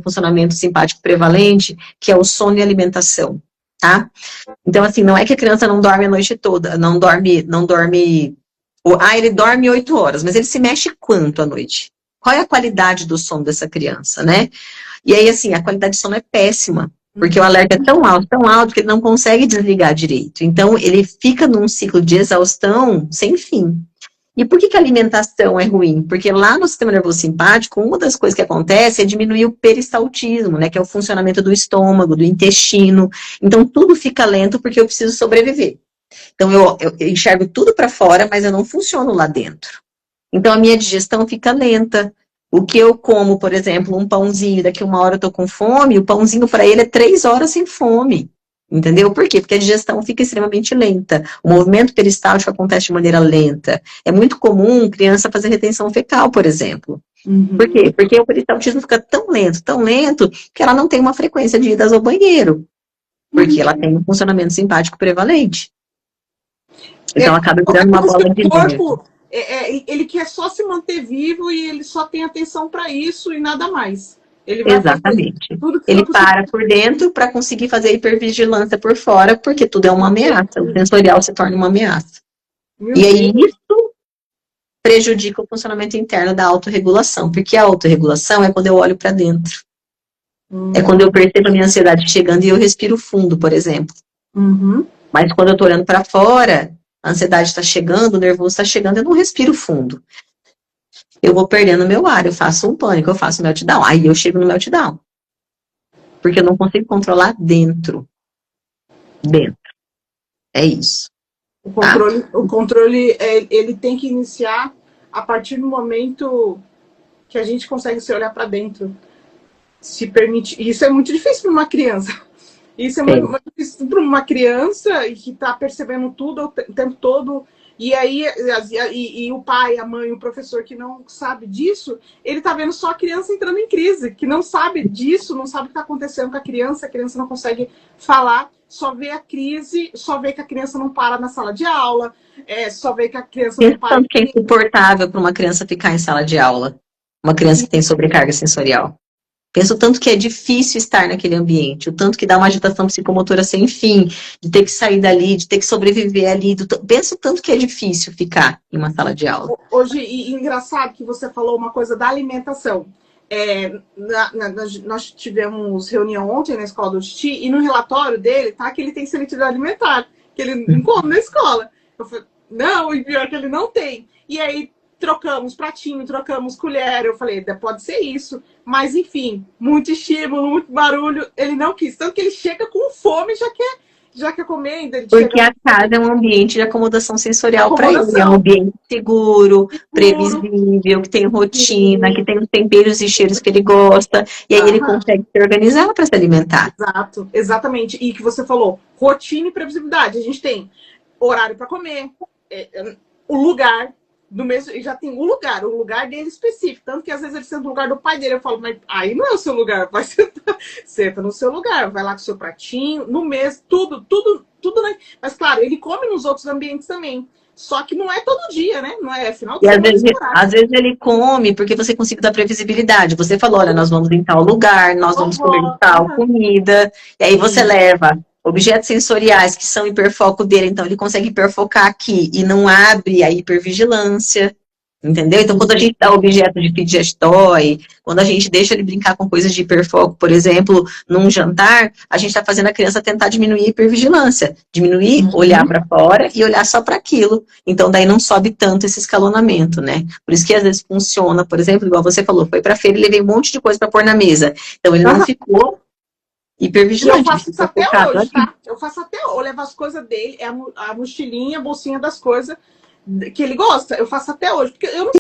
funcionamento simpático prevalente, que é o sono e alimentação, tá? Então, assim, não é que a criança não dorme a noite toda, não dorme, ele dorme 8 horas, mas ele se mexe quanto à noite? Qual é a qualidade do sono dessa criança, né? E aí, assim, a qualidade de sono é péssima, porque o alerta é tão alto que ele não consegue desligar direito. Então, ele fica num ciclo de exaustão sem fim. E por que a alimentação é ruim? Porque lá no sistema nervoso simpático, uma das coisas que acontece é diminuir o peristaltismo, né? Que é o funcionamento do estômago, do intestino. Então, tudo fica lento porque eu preciso sobreviver. Então, eu enxergo tudo para fora, mas eu não funciono lá dentro. Então, a minha digestão fica lenta. O que eu como, por exemplo, um pãozinho, daqui 1 hora eu tô com fome, o pãozinho para ele é 3 horas sem fome. Entendeu? Por quê? Porque a digestão fica extremamente lenta. O movimento peristáltico acontece de maneira lenta. É muito comum criança fazer retenção fecal, por exemplo. Por quê? Porque o peristaltismo fica tão lento, que ela não tem uma frequência de idas ao banheiro. Porque ela tem um funcionamento simpático prevalente. Então acaba virando uma bola de neve. Ele quer só se manter vivo e ele só tem atenção para isso e nada mais. Ele vai Exatamente. Ele para por dentro para conseguir fazer hipervigilância por fora, porque tudo é uma ameaça. O sensorial se torna uma ameaça. E aí isso prejudica o funcionamento interno da autorregulação, porque a autorregulação é quando eu olho para dentro. É quando eu percebo a minha ansiedade chegando e eu respiro fundo, por exemplo. Mas quando eu estou olhando para fora, a ansiedade está chegando, o nervoso está chegando, eu não respiro fundo. Eu vou perdendo meu ar, eu faço um pânico, eu faço meltdown. Aí eu chego no meltdown. Porque eu não consigo controlar dentro. Dentro. É isso. O controle ele tem que iniciar a partir do momento que a gente consegue se olhar para dentro. Se permite. Isso é muito difícil para uma criança. Isso é muito difícil para uma criança que está percebendo tudo o tempo todo. E aí, e o pai, a mãe, o professor que não sabe disso, ele tá vendo só a criança entrando em crise, que não sabe disso, não sabe o que tá acontecendo com a criança não consegue falar, só vê a crise, só vê que a criança não para na sala de aula, só vê que a criança não para... Tanto que é insuportável para uma criança ficar em sala de aula, uma criança que tem sobrecarga sensorial. Penso o tanto que é difícil estar naquele ambiente, o tanto que dá uma agitação psicomotora sem fim, de ter que sair dali, de ter que sobreviver ali. Penso o tanto que é difícil ficar em uma sala de aula. Hoje, e engraçado que você falou uma coisa da alimentação. Nós tivemos reunião ontem na escola do Titi, e no relatório dele tá que ele tem seletividade alimentar, que ele não come na escola. Eu falei, não, e pior que ele não tem. E aí trocamos pratinho, trocamos colher, eu falei, pode ser isso. Mas, enfim, muito estímulo, muito barulho, ele não quis. Tanto que ele chega com fome, já quer comer. Porque a casa é um ambiente de acomodação sensorial para ele. É um ambiente seguro, previsível, que tem rotina, que tem os temperos e cheiros que ele gosta. E aí ele consegue se organizar para se alimentar. Exato, exatamente. E que você falou, rotina e previsibilidade. A gente tem horário para comer, o lugar... do mesmo, já tem o lugar dele específico, tanto que às vezes ele senta no lugar do pai dele, eu falo, mas aí não é o seu lugar, vai sentar, senta no seu lugar, vai lá com o seu pratinho, no mês, tudo, né? Mas claro, ele come nos outros ambientes também, só que não é todo dia, né? Não é final de semana. Às vezes ele come porque você consegue dar previsibilidade, você falou, olha, nós vamos em tal lugar, nós vamos comer tal comida, e aí você leva objetos sensoriais que são hiperfoco dele, então ele consegue hiperfocar aqui e não abre a hipervigilância, entendeu? Então, quando a gente dá objeto de fidget toy, quando a gente deixa ele brincar com coisas de hiperfoco, por exemplo, num jantar, a gente está fazendo a criança tentar diminuir a hipervigilância, diminuir, olhar para fora e olhar só para aquilo. Então, daí não sobe tanto esse escalonamento, né? Por isso que às vezes funciona, por exemplo, igual você falou, foi para feira e levei um monte de coisa para pôr na mesa. Então, ele não ficou hipervigilante. Eu faço isso até hoje, tá? Eu faço até hoje. Eu levo as coisas dele, a mochilinha, a bolsinha das coisas que ele gosta. Eu faço até hoje. Porque eu não